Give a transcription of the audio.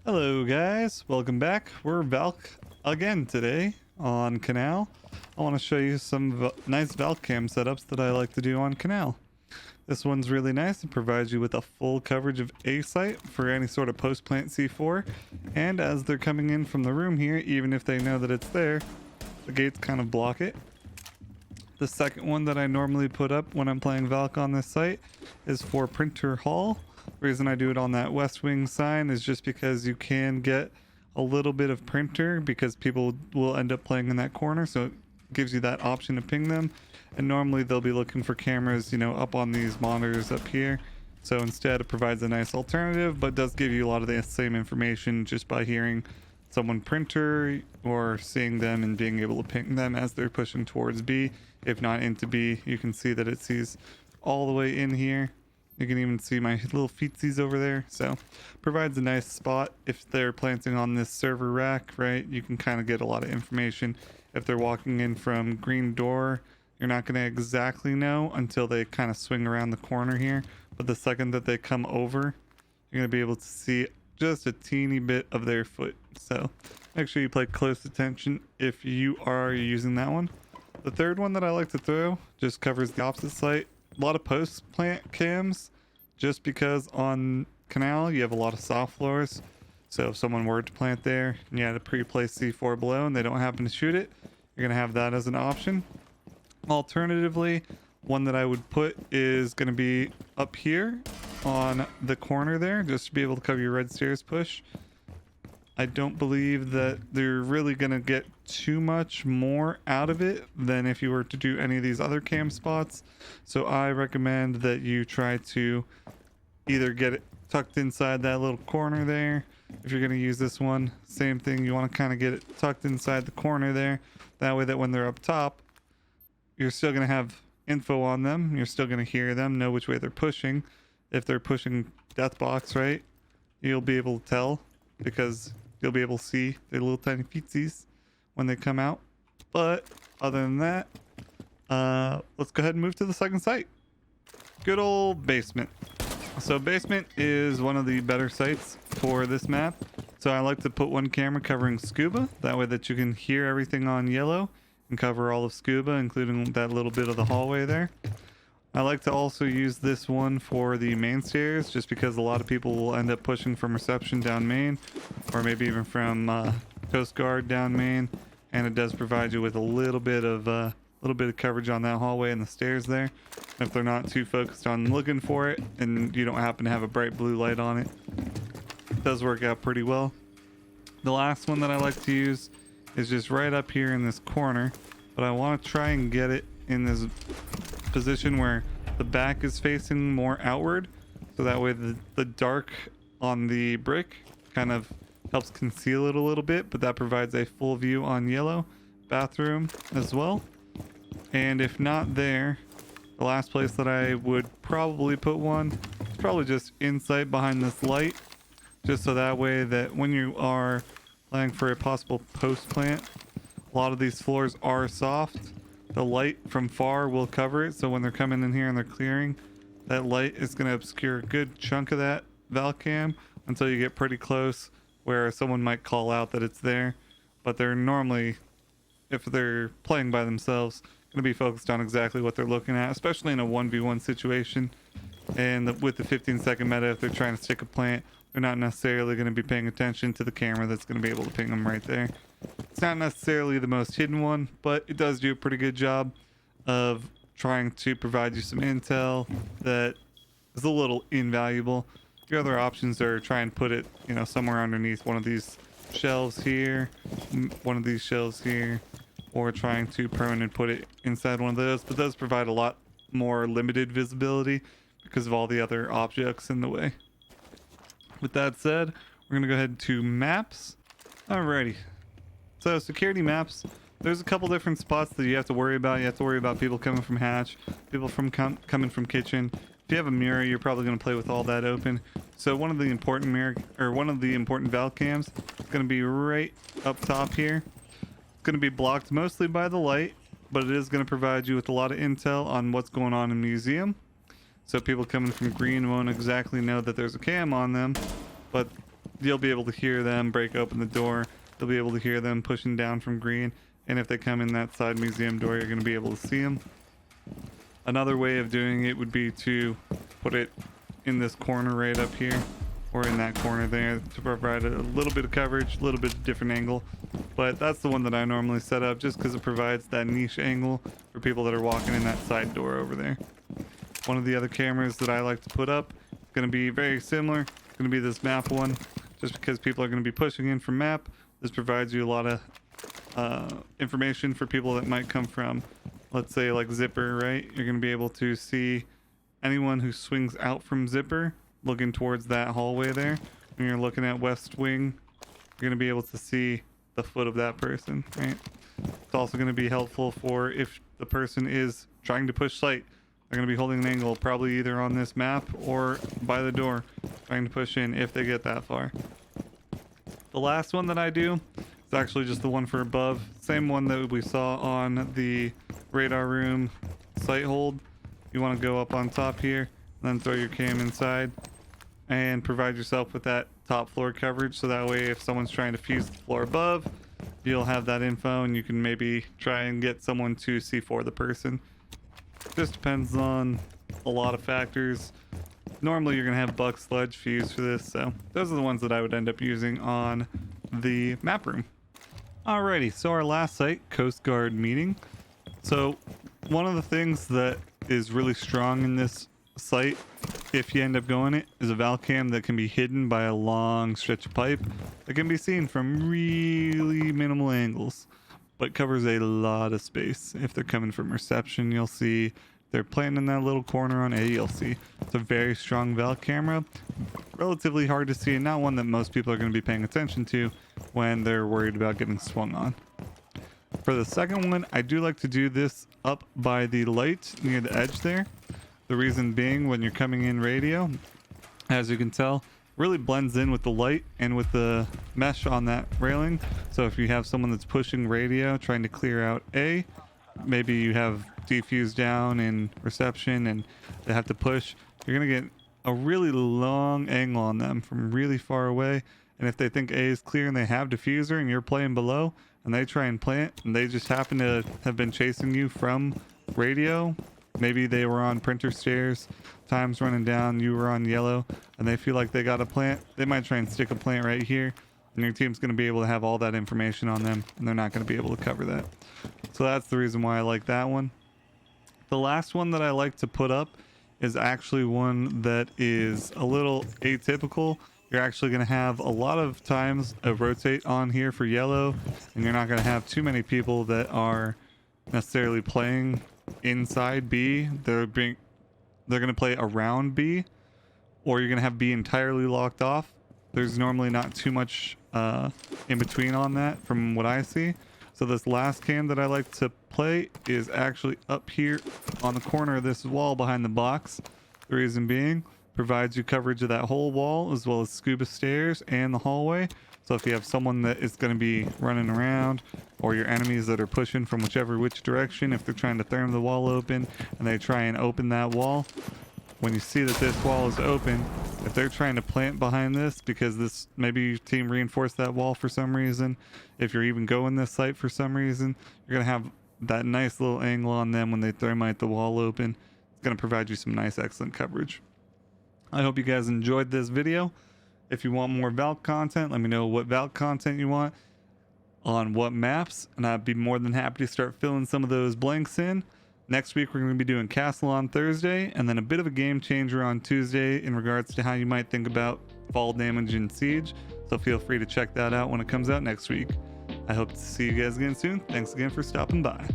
Hello guys, welcome back. We're Valk again today on Kanal. I want to show you some nice Valk cam setups that I like to do on Kanal. This one's really nice. It provides you with a full coverage of A site for any sort of post-plant C4. And as they're coming in from the room here, even if they know that it's there, the gates kind of block it. The second one that I normally put up when I'm playing Valk on this site is for Printer Hall. The reason I do it on that west wing sign is just because you can get a little bit of printer because people will end up playing in that corner, so it gives you that option to ping them. And normally they'll be looking for cameras, you know, up on these monitors up here. So instead it provides a nice alternative, but does give you a lot of the same information just by hearing someone printer or seeing them and being able to ping them as they're pushing towards B. If not into B, you can see that it sees all the way in here. You can even see my little feetsies over there. So provides a nice spot if they're planting on this server rack, right? You can kind of get a lot of information. If they're walking in from green door, you're not going to exactly know until they kind of swing around the corner here. But the second that they come over, you're going to be able to see just a teeny bit of their foot. So make sure you pay close attention if you are using that one. The third one that I like to throw just covers the opposite site. A lot of post plant cams, just because on Kanal you have a lot of soft floors. So if someone were to plant there and you had a pre-placed C4 below and they don't happen to shoot it, you're going to have that as an option. Alternatively, one that I would put is going to be up here on the corner there, just to be able to cover your red stairs push. I don't believe that they're really going to get too much more out of it than if you were to do any of these other cam spots. So I recommend that you try to either get it tucked inside that little corner there. If you're going to use this one, same thing. You want to kind of get it tucked inside the corner there. That way that when they're up top, you're still going to have info on them. You're still going to hear them, know which way they're pushing. If they're pushing death box, right, you'll be able to tell because you'll be able to see their little tiny feetsies when they come out. But other than that, let's go ahead and move to the second site. Good old basement. So basement is one of the better sites for this map. So I like to put one camera covering scuba. That way that you can hear everything on yellow and cover all of scuba, including that little bit of the hallway there. I like to also use this one for the main stairs, just because a lot of people will end up pushing from reception down main, or maybe even from Coast Guard down main, and it does provide you with a little bit of coverage on that hallway and the stairs there. If they're not too focused on looking for it, and you don't happen to have a bright blue light on it, it does work out pretty well. The last one that I like to use is just right up here in this corner, but I want to try and get it in this position where the back is facing more outward, so that way the dark on the brick kind of helps conceal it a little bit, but that provides a full view on yellow bathroom as well. And if not there, the last place that I would probably put one is probably just inside behind this light, just so that way that when you are playing for a possible post plant, a lot of these floors are soft. The light from far will cover it, so when they're coming in here and they're clearing, that light is going to obscure a good chunk of that Valk cam until you get pretty close where someone might call out that it's there. But they're normally, if they're playing by themselves, going to be focused on exactly what they're looking at, especially in a 1v1 situation. And with the 15-second meta, if they're trying to stick a plant, they're not necessarily going to be paying attention to the camera that's going to be able to ping them right there. It's not necessarily the most hidden one, but it does do a pretty good job of trying to provide you some intel that is a little invaluable. Your other options are try and put it, you know, somewhere underneath one of these shelves here, one of these shelves here, or trying to permanent put it inside one of those. But those provide a lot more limited visibility because of all the other objects in the way. With that said, we're gonna go ahead to maps. Alrighty. So security maps, there's a couple different spots that you have to worry about. You have to worry about people coming from hatch, people from coming from kitchen. If you have a mirror, you're probably going to play with all that open. So one of the important Valk cams is going to be right up top here. It's going to be blocked mostly by the light, but it is going to provide you with a lot of intel on what's going on in museum. So people coming from green won't exactly know that there's a cam on them, but you'll be able to hear them break open the door. You'll be able to hear them pushing down from green. And if they come in that side museum door, you're going to be able to see them. Another way of doing it would be to put it in this corner right up here, or in that corner there, to provide a little bit of coverage, a little bit of different angle. But that's the one that I normally set up just because it provides that niche angle for people that are walking in that side door over there. One of the other cameras that I like to put up is going to be very similar. It's going to be this map one, just because people are going to be pushing in from map. This provides you a lot of information for people that might come from, let's say, like Zipper, right? You're going to be able to see anyone who swings out from Zipper looking towards that hallway there. When you're looking at West Wing, you're going to be able to see the foot of that person, right? It's also going to be helpful for if the person is trying to push sight. They're going to be holding an angle probably either on this map or by the door, trying to push in if they get that far. The last one that I do is actually just the one for above. Same one that we saw on the radar room sight hold. You want to go up on top here, and then throw your cam inside and provide yourself with that top floor coverage, so that way if someone's trying to fuse the floor above, you'll have that info and you can maybe try and get someone to C4 the person. Just depends on a lot of factors. Normally you're gonna have buck, sludge, fuse for this, so those are the ones that I would end up using on the map room. Alrighty, so our last site, Coast Guard meeting. So one of the things that is really strong in this site, if you end up going it, is a val cam that can be hidden by a long stretch of pipe that can be seen from really minimal angles, but covers a lot of space. If they're coming from reception, you'll see. They're playing in that little corner on A, you'll see. It's a very strong val camera, relatively hard to see, and not one that most people are going to be paying attention to when they're worried about getting swung on. For the second one, I do like to do this up by the light near the edge there. The reason being, when you're coming in radio, as you can tell, really blends in with the light and with the mesh on that railing. So if you have someone that's pushing radio, trying to clear out A, maybe you have defuse down in reception and they have to push, you're going to get a really long angle on them from really far away. And if they think A is clear and they have diffuser and you're playing below and they try and plant and they just happen to have been chasing you from radio, maybe they were on printer stairs, time's running down, you were on yellow, and they feel like they got a plant, they might try and stick a plant right here, and your team's going to be able to have all that information on them, and they're not going to be able to cover that. So that's the reason why I like that one. The last one that I like to put up is actually one that is a little atypical. You're actually going to have a lot of times a rotate on here for yellow, and you're not going to have too many people that are necessarily playing inside B. They're going to play around B, or you're going to have B entirely locked off. There's normally not too much in between on that from what I see. So this last cam that I like to play is actually up here on the corner of this wall behind the box. The reason being, provides you coverage of that whole wall as well as scuba stairs and the hallway. So if you have someone that is going to be running around, or your enemies that are pushing from which direction, if they're trying to therm the wall open and they try and open that wall, when you see that this wall is open, if they're trying to plant behind this because this, maybe your team reinforced that wall for some reason, if you're even going this site for some reason, you're going to have that nice little angle on them when they thermite the wall open. It's going to provide you some nice, excellent coverage. I hope you guys enjoyed this video. If you want more Valk content, let me know what Valk content you want on what maps, and I'd be more than happy to start filling some of those blanks in. Next week, we're going to be doing Castle on Thursday, and then a bit of a game changer on Tuesday in regards to how you might think about fall damage in Siege. So feel free to check that out when it comes out next week. I hope to see you guys again soon. Thanks again for stopping by.